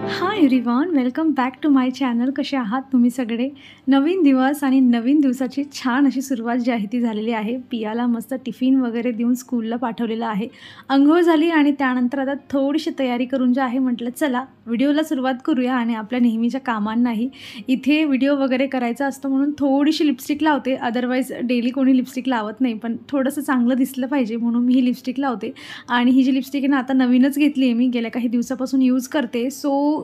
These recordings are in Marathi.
High everyone, welcome back to my channel. कसे आहात तुम्ही सगळे? नवीन दिवस आणि नवीन दिवसाची छान अशी सुरुवात जी आहे ती झालेली आहे. पियाला मस्त टिफिन वगैरे देऊन स्कूलला पाठवलेलं आहे. अंघोळ झाली आणि त्यानंतर आता थोडीशी तयारी करून जे आहे म्हटलं चला व्हिडिओला सुरुवात करूया आणि आपल्या नेहमीच्या कामांनाही. इथे व्हिडिओ वगैरे करायचा असतो म्हणून थोडीशी लिपस्टिक लावते. अदरवाईज डेली कोणी लिपस्टिक लावत नाही, पण थोडंसं चांगलं दिसलं पाहिजे म्हणून मी ही लिपस्टिक लावते. आणि ही जी लिपस्टिक आहे ना आता नवीनच घेतली आहे, मी गेल्या काही दिवसापासून यूज करते. सो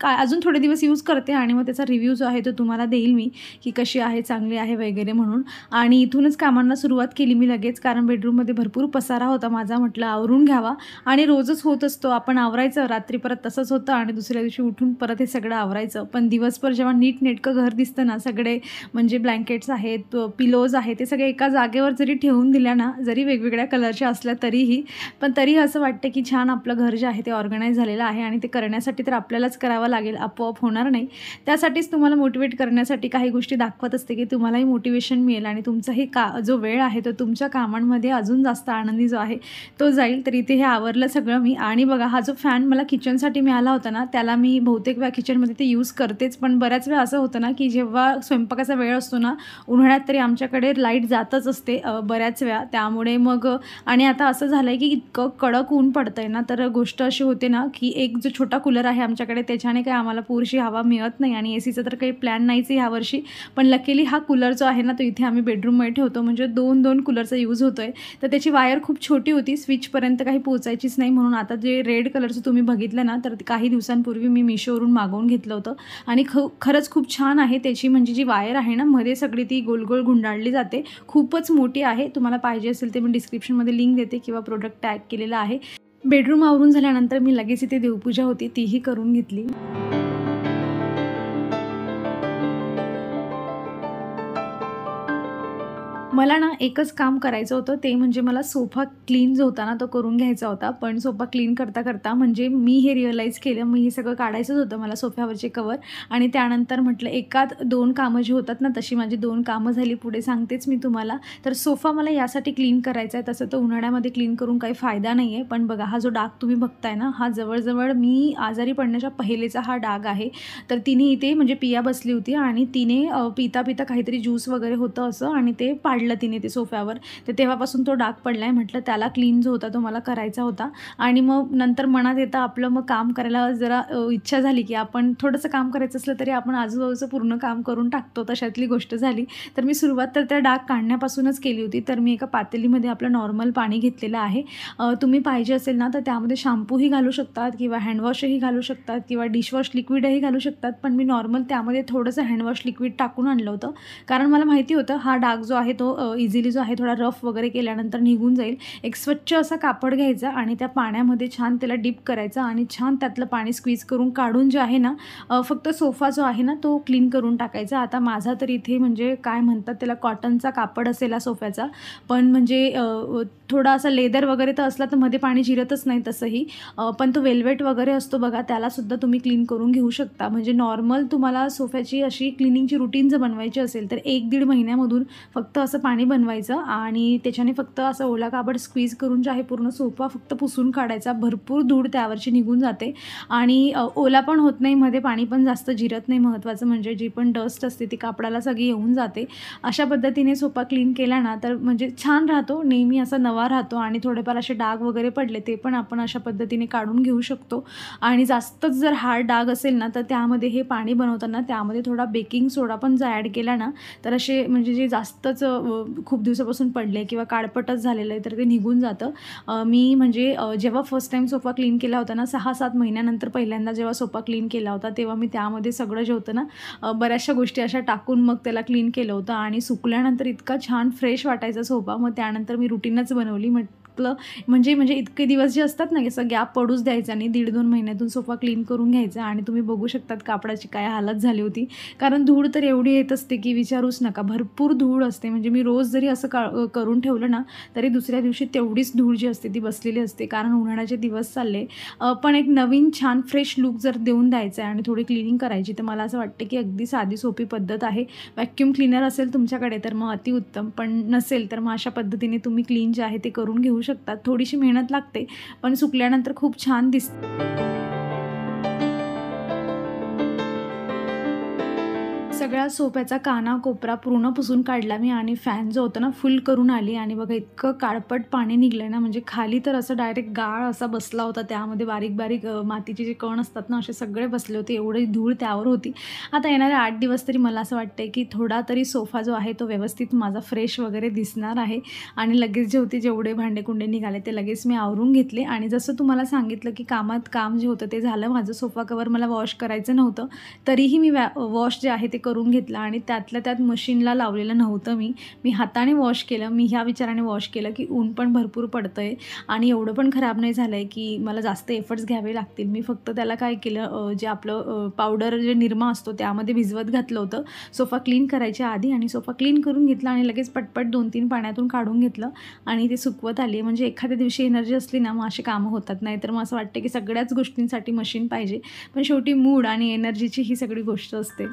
अजून थोडे दिवस यूज करते आणि मग त्याचा रिव्ह्यू जो आहे तो तुम्हाला देईल मी, की कशी आहे, चांगली आहे वगैरे म्हणून. आणि इथूनच कामांना सुरुवात केली मी लगेच, कारण बेडरूममध्ये भरपूर पसारा होता माझा. म्हटलं आवरून घ्यावा आणि रोजच होत असतो आपण आवरायचं, रात्री परत तसंच होतं आणि दुसऱ्या दिवशी उठून परत हे सगळं आवरायचं. पण दिवसभर जेव्हा नीटनेटकं घर दिसतं ना, सगळे म्हणजे ब्लँकेट्स आहेत, पिलोज आहेत, ते सगळे एका जागेवर जरी ठेवून दिल्या ना, जरी वेगवेगळ्या कलरच्या असल्या तरीही, पण तरी असं वाटतं की छान आपलं घर जे आहे ते ऑर्गनाईज झालेलं आहे. आणि ते करण्यासाठी तर आपल्यालाच करावं लागेल, आपोआप होणार नाही. त्यासाठीच तुम्हाला मोटिवेट करण्यासाठी काही गोष्टी दाखवत असते, की तुम्हालाही मोटिवेशन मिळेल आणि तुमचाही जो वेळ आहे तो तुमच्या कामांमध्ये अजून जास्त आनंदी जो आहे तो जाईल. तर इथे हे आवरलं सगळं मी. आणि बघा, हा जो फॅन मला किचनसाठी मिळाला होता ना, त्याला मी बहुतेक वेळा किचनमध्ये ते यूज करतेच, पण बऱ्याच वेळा असं होतं ना की जेव्हा स्वयंपाकाचा वेळ असतो ना, उन्हाळ्यात तरी आमच्याकडे लाईट जातच असते बऱ्याच वेळा. त्यामुळे मग आणि आता असं झालं आहे की इतकं कडक ऊन पडतं आहे ना, तर गोष्ट अशी होते ना की एक जो छोटा कूलर आहे आमच्याकडे त्याच्याने काही आम्हाला पुरेशी हवा मिळत नाही आणि एसीचा तर काही प्लॅन नाहीच आहे ह्यावर्षी. पण लकीली हा कूलर जो आहे ना तो इथे आम्ही बेडरूममध्ये ठेवतो, म्हणजे दोन कूलरचा यूज होतो आहे. तर त्याची वायर खूप छोटी होती, स्विचपर्यंत काही पोचायचीच नाही. म्हणून आता जे रेड कलरचं तुम्ही बघितलं ना, तर काही दिवसांपूर्वी मी मिशोवरून मागवून घेतलं होतं आणि खरंच खूप छान आहे त्याची, म्हणजे जी वायर आहे ना मध्ये सगळी ती गोल गोल गुंडाळली जाते. खूपच मोठी आहे. तुम्हाला पाहिजे असेल ते मी डिस्क्रिप्शनमध्ये लिंक देते किंवा प्रोडक्ट टॅग केलेला आहे. बेडरूम आवरून झाल्यानंतर मी लगेच इथे देवपूजा होती तीही करून घेतली. मला ना एकच काम करायचं होतं, ते म्हणजे मला सोफा क्लीन जो होता ना तो करून घ्यायचा होता. पण सोफा क्लीन करता करता म्हणजे मी हे रिअलाईज केलं, मी हे सगळं काढायचंच होतं मला सोफ्यावरचे कवर. आणि त्यानंतर म्हटलं एकात दोन कामं जी होतात ना, तशी माझी 2 कामं झाली. पुढे सांगतेच मी तुम्हाला. तर सोफा मला यासाठी क्लीन करायचा आहे. तसं तर उन्हाळ्यामध्ये क्लीन करून काही फायदा नाही आहे, पण बघा हा जो डाग तुम्ही बघताय ना, हा जवळजवळ मी आजारी पडण्याच्या पहिलेचा हा डाग आहे. तर तिने इथे म्हणजे पिया बसली होती आणि तिने पिता पिता काहीतरी ज्यूस वगैरे होतं असं आणि ते पाडलं तिने ते सोफ्यावर. तर तेव्हापासून तो डाग पडला आहे. म्हटलं त्याला क्लीन जो होता तो मला करायचा होता. आणि मग नंतर मनात येतं आपलं, मग काम करायला जरा इच्छा झाली की आपण थोडंसं काम करायचं असलं तरी आपण आजूबाजूचं पूर्ण काम करून टाकतो, तशातली गोष्ट झाली. तर मी सुरुवात तर त्या डाग काढण्यापासूनच केली होती. तर मी एका पातेलीमध्ये आपलं नॉर्मल पाणी घेतलेलं आहे. तुम्ही पाहिजे असेल ना तर त्यामध्ये शॅम्पूही घालू शकतात किंवा हँडवॉशही घालू शकतात किंवा डिशवॉश लिक्विडही घालू शकतात. पण मी नॉर्मल त्यामध्ये थोडंसं हँडवॉश लिक्विड टाकून आणलं होतं, कारण मला माहिती होतं हा डाग जो आहे तो इझिली जो आहे थोडा रफ वगैरे केल्यानंतर निघून जाईल. एक स्वच्छ असा कापड घ्यायचा आणि त्या पाण्यामध्ये छान त्याला डिप करायचा आणि छान त्यातलं पाणी स्क्वीज करून काढून जे आहे ना, फक्त सोफा जो आहे ना तो क्लीन करून टाकायचा. आता माझा तर इथे म्हणजे काय म्हणतात त्याला, कॉटनचा कापड असेल सोफ्याचा, पण म्हणजे थोडा असा लेदर वगैरे तर असला तर मध्ये पाणी जिरतच नाही तसंही. पण तो वेल्वेट वगैरे असतो बघा, त्यालासुद्धा तुम्ही क्लीन करून घेऊ शकता. म्हणजे नॉर्मल तुम्हाला सोफ्याची अशी क्लिनिंगची रुटीन जर बनवायची असेल तर 1-1.5 महिन्यामधून फक्त असं पाणी बनवायचं आणि त्याच्याने फक्त असं ओला कापड स्क्वीज करून जे आहे पूर्ण सोफा फक्त पुसून काढायचा. भरपूर धूळ त्यावरची निघून जाते आणि ओला पण होत नाही, मध्ये पाणी पण जास्त जिरत नाही. महत्त्वाचं म्हणजे जी पण डस्ट असते ती कापडाला सगळी येऊन जाते. अशा पद्धतीने सोफा क्लीन केला ना तर म्हणजे छान राहतो, नेहमी असा नवा राहतो. आणि थोडेफार असे डाग वगैरे पडले ते पण आपण अशा पद्धतीने काढून घेऊ शकतो. आणि जास्तच जर हार्ड डाग असेल ना तर त्यामध्ये हे पाणी बनवताना त्यामध्ये थोडा बेकिंग सोडा पण जर ॲड केला ना तर असे म्हणजे जे जास्तच खूप दिवसापासून पडले किंवा काळपटच झालेलं आहे तर ते निघून जातं. मी म्हणजे जेव्हा फर्स्ट टाईम सोफा क्लीन केला होता ना, 6-7 महिन्यानंतर पहिल्यांदा जेव्हा सोफा क्लीन केला होता तेव्हा मी त्यामध्ये सगळं जे होतं ना बऱ्याचशा गोष्टी अशा टाकून मग त्याला क्लीन केलं होतं आणि सुकल्यानंतर इतका छान फ्रेश वाटायचा सोफा. मग त्यानंतर मी रुटीनच बनवली. म्हणजे म्हणजे इतके दिवस जे असतात ना, असं गॅप पडूच द्यायचा नाही. 1.5-2 महिन्यातून सोफा क्लीन करून घ्यायचा. आणि तुम्ही बघू शकतात कापडाची काय हालत झाली होती, कारण धूळ तर एवढी येत असते की विचारूच नका. भरपूर धूळ असते, म्हणजे मी रोज जरी असं करून ठेवलं ना तरी दुसऱ्या दिवशी तेवढीच धूळ जी असते ती बसलेली असते, कारण उन्हाळ्याचे दिवस चालले. पण एक नवीन छान फ्रेश लुक जर देऊन द्यायचा आहे आणि थोडी क्लिनिंग करायची तर मला असं वाटतं की अगदी साधी सोपी पद्धत आहे. व्हॅक्यूम क्लीनर असेल तुमच्याकडे तर मग अतिउत्तम, पण नसेल तर मग अशा पद्धतीने तुम्ही क्लीन जे आहे ते करून घेऊ शकतात. थोडीशी मेहनत लागते पण सुकल्यानंतर खूप छान दिसते. सगळ्या सोफ्याचा काना कोपरा पूर्ण पुसून काढला मी आणि फॅन जो होता ना फुल करून आली आणि बघा इतकं काळपट पाणी निघलं ना, म्हणजे खाली तर असं डायरेक्ट गाळ असा बसला होता. त्यामध्ये बारीक बारीक मातीचे जे कण असतात ना असे सगळे बसले होते. एवढी धूळ त्यावर होती. आता येणारे 8 दिवस तरी मला असं वाटतंय की थोडा तरी सोफा जो आहे तो व्यवस्थित माझा फ्रेश वगैरे दिसणार आहे. आणि लगेच जे होते जेवढे भांडेकुंडे निघाले ते लगेच मी आवरून घेतले. आणि जसं तुम्हाला सांगितलं की काम जे होतं ते झालं. माझं सोफा कवर मला वॉश करायचं नव्हतं, तरीही मी वॉश जे आहे ते करून घेतलं आणि त्यातल्या त्यात मशीनला लावलेलं नव्हतं. मी हाताने वॉश केलं. मी ह्या विचाराने वॉश केलं की ऊन पण भरपूर पडतंय आणि एवढं पण खराब नाही झालं आहे की मला जास्त एफर्ट्स घ्यावे लागतील. मी फक्त त्याला काय केलं, जे आपलं पावडर जे निरमा असतो त्यामध्ये भिजवत घातलं होतं सोफा क्लीन करायच्या आधी आणि सोफा क्लीन करून घेतला आणि लगेच पटपट 2-3 पाण्यातून काढून घेतलं आणि ते सुकवत आली. म्हणजे एखाद्या दिवशी एनर्जी असली ना मग अशी कामं होतात. नाही तर मग असं वाटतं की सगळ्याच गोष्टींसाठी मशीन पाहिजे, पण शेवटी मूड आणि एनर्जीची ही सगळी गोष्ट असते.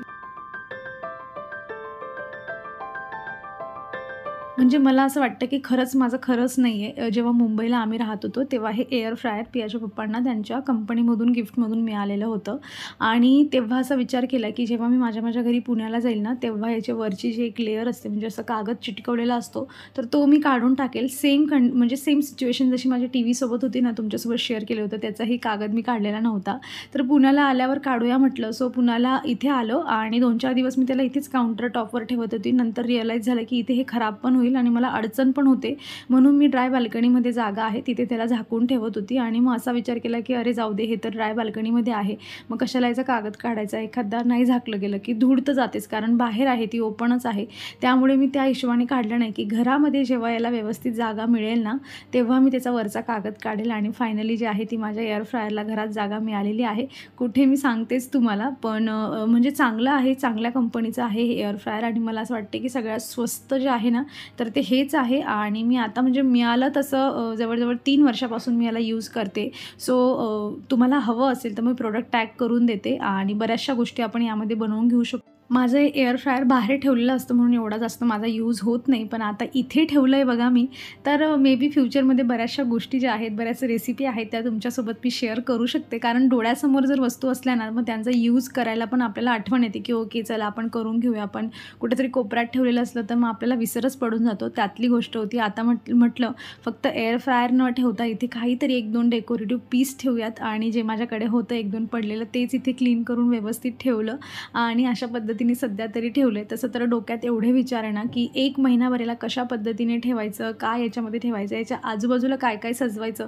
म्हणजे मला असं वाटतं की माझं खरंच नाही आहे. जेव्हा मुंबईला आम्ही राहत होतो तेव्हा हे एअर फ्रायर पियाच्या पप्पांना त्यांच्या कंपनीमधून गिफ्टमधून मिळालेलं होतं आणि तेव्हा असा विचार केला की जेव्हा मी माझ्या घरी पुण्याला जाईल ना तेव्हा याच्या वरची जी एक लेअर असते म्हणजे असं कागद चिटकवलेला असतो तर तो मी काढून टाकेल. म्हणजे सेम सिच्युएशन जशी माझ्या टी व्हीसोबत होती ना, तुमच्यासोबत शेअर केलं होतं त्याचाही कागद मी काढलेला नव्हता. तर पुण्याला आल्यावर काढूया म्हटलं. सो पुण्याला इथे आलो आणि 2-4 दिवस मी त्याला इथेच काउंटर टॉपवर ठेवत होती. नंतर रिअलाईज झालं की इथे हे खराब पण होईल आणि मला अडचण पण होते, म्हणून मी ड्राय बाल्कनीमध्ये जागा आहे तिथे त्याला झाकून ठेवत होती. आणि मग असा विचार केला की अरे जाऊ दे, हे तर ड्राय बाल्कनीमध्ये आहे, मग कशाला याचा कागद काढायचा. एखादा नाही झाकलं गेलं की धूळ तर जातेच, कारण बाहेर आहे ती ओपनच आहे. त्यामुळे मी त्या हिशोबाने काढलं नाही की घरामध्ये जेव्हा याला व्यवस्थित जागा मिळेल ना तेव्हा मी त्याचा वरचा कागद काढेल. आणि फायनली जे आहे ती माझ्या एअर फ्रायरला घरात जागा मिळालेली आहे. कुठे मी सांगतेच तुम्हाला, पण म्हणजे चांगलं आहे, चांगल्या कंपनीचं आहे हे एअर फ्रायर. आणि मला असं वाटते की सगळ्यात स्वस्त जे आहे ना तर ते हेच आहे. आणि मी आता म्हणजे मिळालं तसं जवळजवळ 3 वर्षापासून मी याला यूज करते. सो तुम्हाला हवं असेल तर मी प्रोडक्ट टॅग करून देते आणि बऱ्याचशा गोष्टी आपण यामध्ये बनवून घेऊ शकतो. माझं एअर फ्रायर बाहेर ठेवलेलं असतं म्हणून एवढा जास्त माझा यूज होत नाही, पण आता इथे ठेवलं आहे बघा मी. तर मे बी फ्युचरमध्ये बऱ्याचशा गोष्टी ज्या आहेत, बऱ्याच रेसिपी आहेत त्या तुमच्यासोबत मी शेअर करू शकते. कारण डोळ्यासमोर जर वस्तू असल्या ना मग त्यांचा यूज करायला पण आपल्याला आठवण येते की ओके चला आपण करून घेऊया. आपण कुठेतरी कोपऱ्यात ठेवलेलं असलं तर मग आपल्याला विसरच पडून जातो. त्यातली गोष्ट होती. आता म्हटलं फक्त एअर फ्रायर न ठेवता इथे काहीतरी 1-2 डेकोरेटिव्ह पीस ठेवूयात. आणि जे माझ्याकडे होतं 1-2 पडलेलं तेच इथे क्लीन करून व्यवस्थित ठेवलं आणि अशा पद्धतीने सध्या तरी ठेवले. तसं तर डोक्यात एवढे विचार आहे ना की 1 महिनाभर याला कशा पद्धतीने ठेवायचं, काय याच्यामध्ये ठेवायचं, याच्या आजूबाजूला काय काय सजवायचं,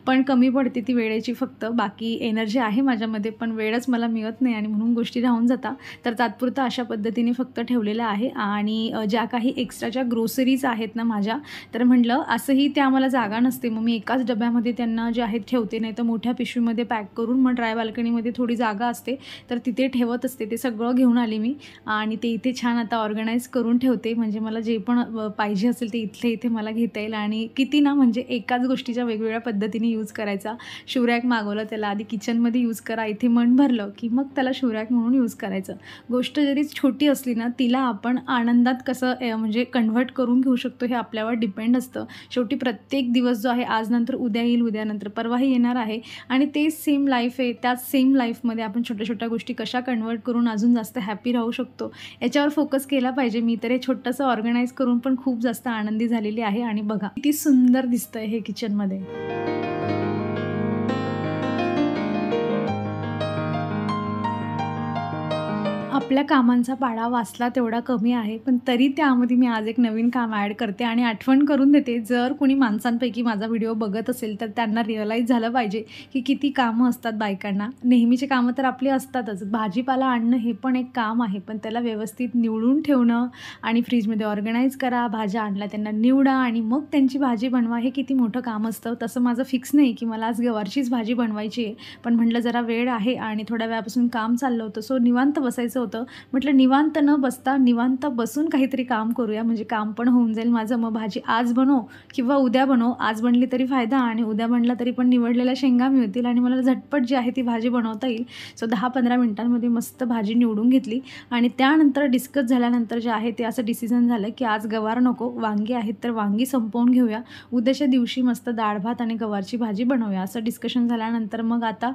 पण कमी पडते ती वेळेची. फक्त बाकी एनर्जी आहे माझ्यामध्ये पण वेळच मला मिळत नाही आणि म्हणून गोष्टी राहून जातात. तर तात्पुरतं अशा पद्धतीने फक्त ठेवलेलं आहे. आणि ज्या काही एक्स्ट्राच्या ग्रोसरीज आहेत ना माझ्या, तर म्हटलं असंही त्या मला जागा नसते, मग मी एकाच डब्यामध्ये त्यांना जे आहेत ठेवते, नाही तर मोठ्या पिशवीमध्ये पॅक करून मग ड्राय बाल्कनीमध्ये थोडी जागा असते तर तिथे ठेवत असते. ते सगळं घेऊन आले मी आणि ते इथे छान आता ऑर्गनाईज करून ठेवते. म्हणजे मला जे पण पाहिजे असेल ते इथे मला घेता येईल. आणि किती ना म्हणजे एकाच गोष्टीच्या वेगवेगळ्या पद्धतीने यूज करायचा. शिवरॅक मागवलं, त्याला आधी किचनमध्ये यूज करा, इथे मन भरलं की मग त्याला शिवरॅक म्हणून यूज करायचं. गोष्ट जरी छोटी असली ना तिला आपण आनंदात कसं म्हणजे कन्व्हर्ट करून घेऊ शकतो हे आपल्यावर डिपेंड असतं. शेवटी प्रत्येक दिवस जो आहे आज नंतर उद्या येईल, उद्यानंतर परवाही येणार आहे आणि तेच सेम लाईफ आहे. त्याच सेम लाईफमध्ये आपण छोट्या छोट्या गोष्टी कशा कन्व्हर्ट करून अजून जास्त हॅपी राहू शकतो याच्यावर फोकस केला पाहिजे. मी तर हे छोटंसं ऑर्गनाईज करून पण खूप जास्त आनंदी झालेली आहे. आणि बघा किती सुंदर दिसतंय हे किचनमध्ये. आपल्या कामांचा पाढा वाचला तेवढा कमी आहे, पण तरी त्यामध्ये मी आज एक नवीन काम ॲड करते आणि आठवण करून देते. जर कोणी माणसांपैकी माझा व्हिडिओ बघत असेल तर त्यांना रिअलाईज झालं पाहिजे की किती कामं असतात बायकांना. नेहमीचे कामं तर आपली असतातच, भाजीपाला आणणं हे पण एक काम आहे, पण त्याला व्यवस्थित निवडून ठेवणं आणि फ्रीजमध्ये ऑर्गनाईज करा, भाज्या आणल्या त्यांना निवडा आणि मग त्यांची भाजी बनवा, हे किती मोठं काम असतं. तसं माझं फिक्स नाही की मला आज गवारचीच भाजी बनवायची आहे, पण म्हटलं जरा वेळ आहे आणि थोड्या वेळापासून काम चाललं होतं, सो निवांत बसायचं होतं. म्हटलं निवांत न बसता निवांत बसून काहीतरी काम करूया, म्हणजे काम पण होऊन जाईल माझं. मग भाजी आज बनव किंवा उद्या बनव, आज बनली तरी फायदा आणि उद्या बनला तरी पण निवडलेल्या शेंगा मिळतील आणि मला झटपट जी आहे ती भाजी बनवता येईल. सो 10-15 मिनिटांमध्ये मस्त भाजी निवडून घेतली आणि त्यानंतर डिस्कस झाल्यानंतर जे आहे ते असं डिसिजन झालं की आज गवार नको, वांगी आहेत तर वांगी संपवून घेऊया, उद्याच्या दिवशी मस्त डाळ भात आणि गवारची भाजी बनवूया. असं डिस्कशन झाल्यानंतर मग आता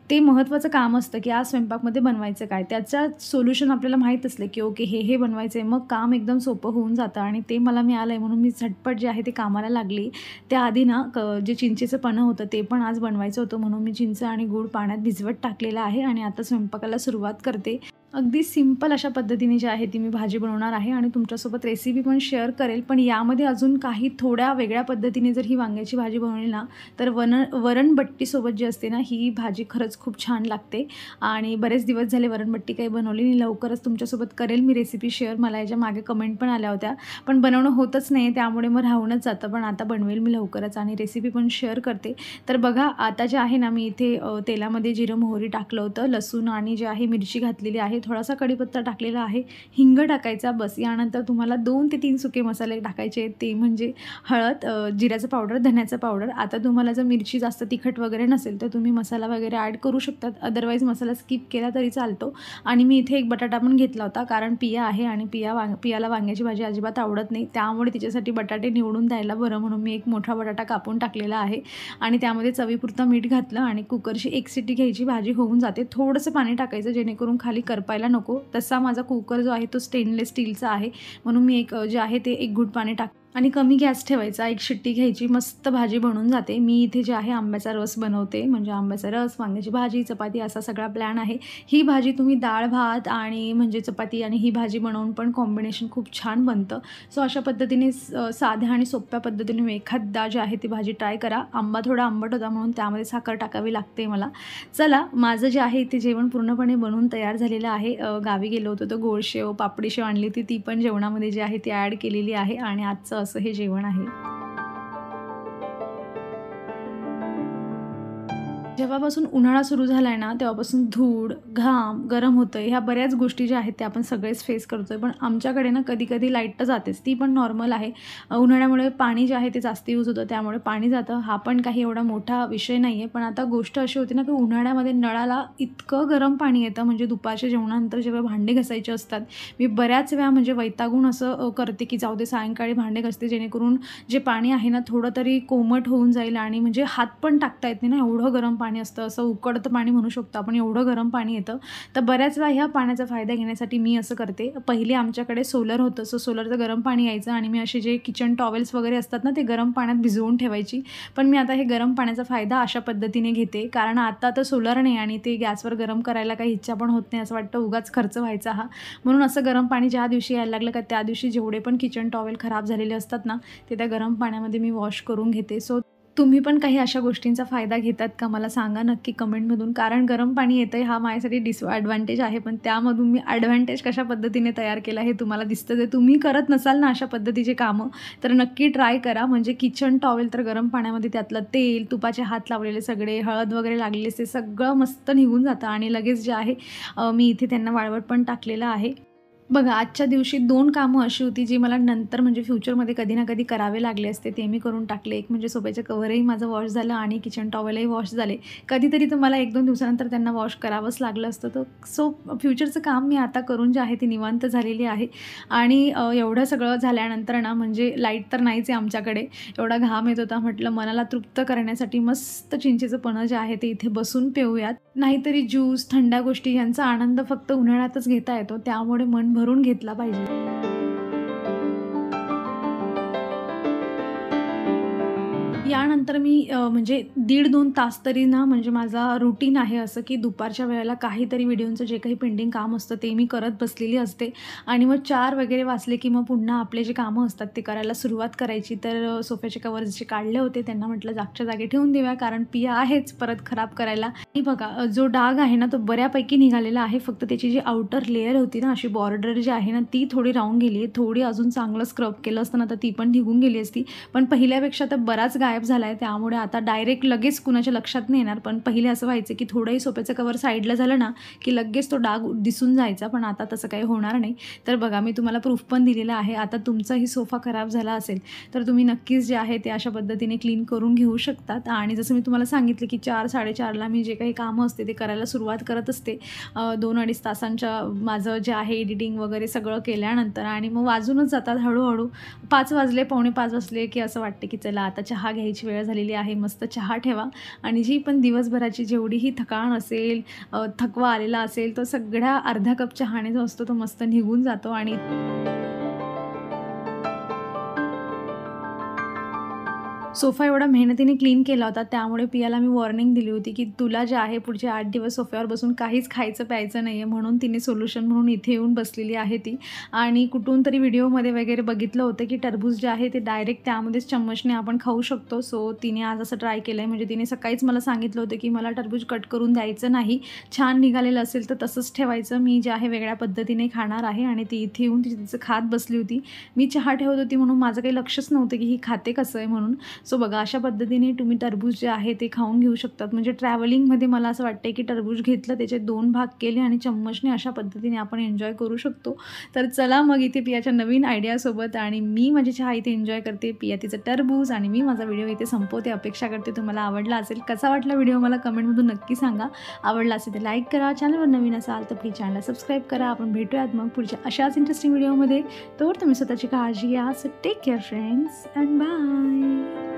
ते महत्त्वाचं काम असतं, की आज स्वयंपाकमध्ये बनवायचं काय? त्याचं सोल्युशन आपल्याला माहीत असलं, की ओके हे बनवायचं आहे. मग काम एकदम सोपं होऊन जातं आणि ते मला मिळालं आहे म्हणून मी झटपट जे आहे ते कामाला लागली. त्याआधी ना जे चिंचेचं पन्हं होतं ते पण आज बनवायचं होतं म्हणून मी चिंच आणि गूळ पाण्यात भिजवत टाकलेलं आहे आणि आता स्वयंपाकाला सुरुवात करते. अगदी सिंपल अशा पद्धतीने जी आहे ती मी भाजी बनवणार आहे आणि तुमच्यासोबत रेसिपी पण शेअर करेल. पण यामध्ये अजून काही थोड्या वेगळ्या पद्धतीने जर ही वांग्याची भाजी बनवली ना, तर वरणबट्टीसोबत जी असते ना, ही भाजी खरंच खूप छान लागते. आणि बरेच दिवस झाले वरणबट्टी काही बनवली नाही. लवकरच तुमच्यासोबत करेल मी रेसिपी शेअर. मला याच्या मागे कमेंट पण आल्या होत्या. पण बनवणं होतच नाही त्यामुळे मग राहूनच जातं. पण आता बनवेल मी लवकरच आणि रेसिपी पण शेअर करते. तर बघा आता जे आहे ना, मी इथे तेलामध्ये जिरं मोहरी टाकलं होतं, लसूण आणि जे आहे मिरची घातलेली आहे, थोडासा कढीपत्ता टाकलेला आहे, हिंग टाकायचा बस. यानंतर तुम्हाला 2 ते 3 सुके मसाले टाकायचे आहेत, ते म्हणजे हळद, जिऱ्याचं पावडर, धन्याचं पावडर. आता तुम्हाला जर मिरची जास्त तिखट वगैरे नसेल तर तुम्ही मसाला वगैरे ॲड करू शकतात, अदरवाईज मसाला स्किप केला तरी चालतो. आणि मी इथे एक बटाटा पण घेतला होता कारण पिया आहे आणि पियाला वांग्याची भाजी अजिबात आवडत नाही, त्यामुळे तिच्यासाठी बटाटे निवडून द्यायला बरं म्हणून मी एक मोठा बटाटा कापून टाकलेला आहे आणि त्यामध्ये चवीपुरतं मीठ घातलं आणि कुकरची 1 शिट्टी घ्यायची, भाजी होऊन जाते. थोडंसं पाणी टाकायचं जेणेकरून खाली करपायला नको. तसा माझा कुकर जो आहे तो स्टेनलेस स्टीलचा आहे म्हणून मी जे आहे ते 1 घूट पाणी आणि कमी गॅस ठेवायचा, 1 शिट्टी घ्यायची, मस्त भाजी बनून जाते. मी इथे जे आहे आंब्याचा रस बनवते, म्हणजे आंब्याचा रस, वांग्याची भाजी, चपाती असा सगळा प्लॅन आहे. ही भाजी तुम्ही डाळ भात आणि म्हणजे चपाती आणि ही भाजी बनवून पण कॉम्बिनेशन खूप छान बनतं. सो अशा पद्धतीने साध्या आणि सोप्या पद्धतीने एखादा जे आहे ती भाजी ट्राय करा. आंबा थोडा आंबट होता म्हणून त्यामध्ये साखर टाकावी लागते मला. चला, माझं जे आहे ते जेवण पूर्णपणे बनवून तयार झालेलं आहे. गावी गेलो होतो तर गोडशेव, पापडी शेव आणली होती, ती पण जेवणामध्ये जी आहे ती ॲड केलेली आहे आणि आजचं असं हे जेवण आहे. जेव्हापासून उन्हाळा सुरू झाला आहे ना, तेव्हापासून धूळ, घाम, गरम होतं आहे, ह्या बऱ्याच गोष्टी ज्या आहेत त्या आपण सगळेच फेस करतो आहे. पण आमच्याकडे ना कधी-कधी लाईट तर जातेच, ती पण नॉर्मल आहे. उन्हाळ्यामुळे पाणी जे आहे ते जास्त यूज होतं त्यामुळे पाणी जातं. हा पण काही एवढा मोठा विषय नाही आहे. पण आता गोष्ट अशी होती ना, की उन्हाळ्यामध्ये नळाला इतकं गरम पाणी येतं, म्हणजे दुपारच्या जेवणानंतर जेव्हा भांडे घासायचे असतात, मी बऱ्याच वेळा म्हणजे वैतागून असं करते, की जाऊ दे सायंकाळी भांडे घासते जेणेकरून जे पाणी आहे ना थोडं तरी कोमट होऊन जाईल आणि म्हणजे हात पण टाकता येत नाही ना, एवढं गरम पाणी असतं. असं उकळतं पाणी म्हणू शकतो आपण, एवढं गरम पाणी येतं. तर बऱ्याच वेळा ह्या पाण्याचा फायदा घेण्यासाठी मी असं करते, पहिले आमच्याकडे सोलर होतं, सो सोलरचं गरम पाणी यायचं आणि मी असे जे किचन टॉवेल्स वगैरे असतात ना ते गरम पाण्यात भिजवून ठेवायची. पण मी आता हे गरम पाण्याचा फायदा अशा पद्धतीने घेते, कारण आता तर सोलर नाही आणि ते गॅसवर गरम करायला काही इच्छा पण होत नाही, असं वाटतं उगाच खर्च व्हायचा हा. म्हणून असं गरम पाणी ज्या दिवशी यायला लागलं का त्या दिवशी जेवढे पण किचन टॉवेल खराब झालेले असतात ना ते त्या गरम पाण्यामध्ये मी वॉश करून घेते. सो तुम्ही पण काही अशा गोष्टींचा फायदा घेतात का मला सांगा नक्की कमेंटमधून, कारण गरम पाणी येतं आहे हा माझ्यासाठी डिसॲडव्हान्टेज आहे, पण त्यामधून मी ॲडव्हान्टेज कशा पद्धतीने तयार केला हे तुम्हाला दिसतं. जर तुम्ही करत नसाल ना अशा पद्धतीचे कामं तर नक्की ट्राय करा. म्हणजे किचन टॉवेल तर गरम पाण्यामध्ये त्यातलं तेल, तुपाचे हात लावलेले सगळे, हळद वगैरे लागलेले ते सगळं मस्त निघून जातं आणि लगेच जे आहे मी इथे त्यांना वाळवट पण टाकलेलं आहे. बघा आजच्या दिवशी 2 कामं अशी होती जी मला नंतर म्हणजे फ्युचरमध्ये कधी ना कधी करावे लागले असते, ते मी करून टाकले. एक म्हणजे सोफ्याचं कव्हरही माझं वॉश झालं आणि किचन टॉवेलही वॉश झाले. कधीतरी तर मला 1-2 दिवसानंतर त्यांना वॉश करावंच लागलं असतं. तर सो फ्युचरचं काम मी आता करून जे आहे ती निवांत झालेली आहे. आणि एवढं सगळं झाल्यानंतर ना म्हणजे लाईट तर नाहीच आहे आमच्याकडे, एवढा घाम येत होता, म्हटलं मनाला तृप्त करण्यासाठी मस्त चिंचेचं पन्हं जे आहे ते इथे बसून पिऊयात. नाहीतरी ज्यूस, थंड्या गोष्टी यांचा आनंद फक्त उन्हाळ्यातच घेता येतो, त्यामुळे मन भरून घेतला पाहिजे. यानंतर मी म्हणजे 1.5-2 तास तरी ना म्हणजे माझा रुटीन आहे असं, की दुपारच्या वेळेला काहीतरी व्हिडिओचं जे काही पेंडिंग काम असतं ते मी करत बसलेली असते आणि मग 4 वगैरे वाजले की मग पुन्हा आपले जे कामं असतात ते करायला सुरुवात करायची. तर सोफ्याचे कव्हर्स जे काढले होते त्यांना म्हटलं जागच्या जागी ठेवून देऊया, कारण पिया आहेच परत खराब करायला. आणि बघा जो डाग आहे ना तो बऱ्यापैकी निघालेला आहे, फक्त त्याची जी आउटर लेयर होती ना अशी बॉर्डर जी आहे ना ती थोडी राहून गेली आहे. थोडी अजून चांगलं स्क्रब केलं असतं ना तर ती पण निघून गेली असती, पण पहिल्यापेक्षा तर बराच गायब झाला आहे. त्यामुळे आता डायरेक्ट लगेच कुणाच्या लक्षात नाही येणार. पण पहिले असं व्हायचं की थोडंही सोफ्याचं कव्हर साईडला झालं ना की लगेच तो डाग दिसून जायचा, पण आता तसं काही होणार नाही. तर बघा मी तुम्हाला प्रूफ पण दिलेला आहे. आता तुमचाही सोफा खराब झाला असेल तर तुम्ही नक्कीच जे आहे ते अशा पद्धतीने क्लीन करून घेऊ शकतात. आणि जसं मी तुम्हाला सांगितलं की 4-4:30ला मी जे काही कामं असते ते करायला सुरुवात करत असते. 2-2.5 तासांच्या माझं जे आहे एडिटिंग वगैरे सगळं केल्यानंतर आणि मग वाजूनच जातात हळूहळू. 5 वाजले, 4:45 वाजले की असं वाटते की चला आता चहा घ्यायची वेळ वेळ झालेली आहे, मस्त चहा ठेवा आणि जी पण दिवसभराची जेवढीही थकाण असेल, थकवा आलेला असेल, तो सगळ्या अर्धा कप चहाने जो असतो तो मस्त निघून जातो. आणि सोफा एवढा मेहनतीने क्लीन केला होता, त्यामुळे पियाला मी वॉर्निंग दिली होती की तुला जे आहे पुढचे 8 दिवस सोफ्यावर बसून काहीच खायचं प्यायचं नाही आहे, म्हणून तिने सोल्युशन म्हणून इथे येऊन बसलेली आहे ती. आणि कुठून तरी व्हिडिओमध्ये वगैरे बघितलं होतं की टरबूज जे आहे ते डायरेक्ट त्यामध्येच चम्मचने आपण खाऊ शकतो. सो तिने आज असं ट्राय केलं आहे. म्हणजे तिने सकाळीच मला सांगितलं होतं की मला टरबूज कट करून द्यायचं नाही, छान निघालेलं असेल तर तसंच ठेवायचं, मी जे आहे वेगळ्या पद्धतीने खाणार आहे. आणि ती इथे येऊन तिचं खात बसली होती. मी चहा ठेवत होती म्हणून माझं काही लक्षच नव्हतं की ही खाते कसं आहे म्हणून. सो बघा, अशा पद्धतीने तुम्ही टरबूज जे आहे ते खाऊन घेऊ शकतात. म्हणजे ट्रॅव्हलिंगमध्ये मला असं वाटतं की टरबूज घेतलं, त्याचे 2 भाग केले आणि चम्मचने अशा पद्धतीने आपण एन्जॉय करू शकतो. तर चला मग इथे पियाच्या नवीन आयडियासोबत आणि मी माझी चहा इथे एन्जॉय करते, पिया तिचं टरबूज, आणि मी माझा व्हिडिओ इथे संपवते. अपेक्षा करते तुम्हाला आवडला असेल. कसा वाटला व्हिडिओ मला कमेंटमधून नक्की सांगा. आवडला असेल तर लाईक करा, चॅनलवर नवीन असाल तर प्लीज चॅनलला सबस्क्राईब करा. आपण भेटूयात मग पुढच्या अशाच इंटरेस्टिंग व्हिडिओमध्ये. तर तुम्ही स्वतःची काळजी घ्या. So take care friends and bye.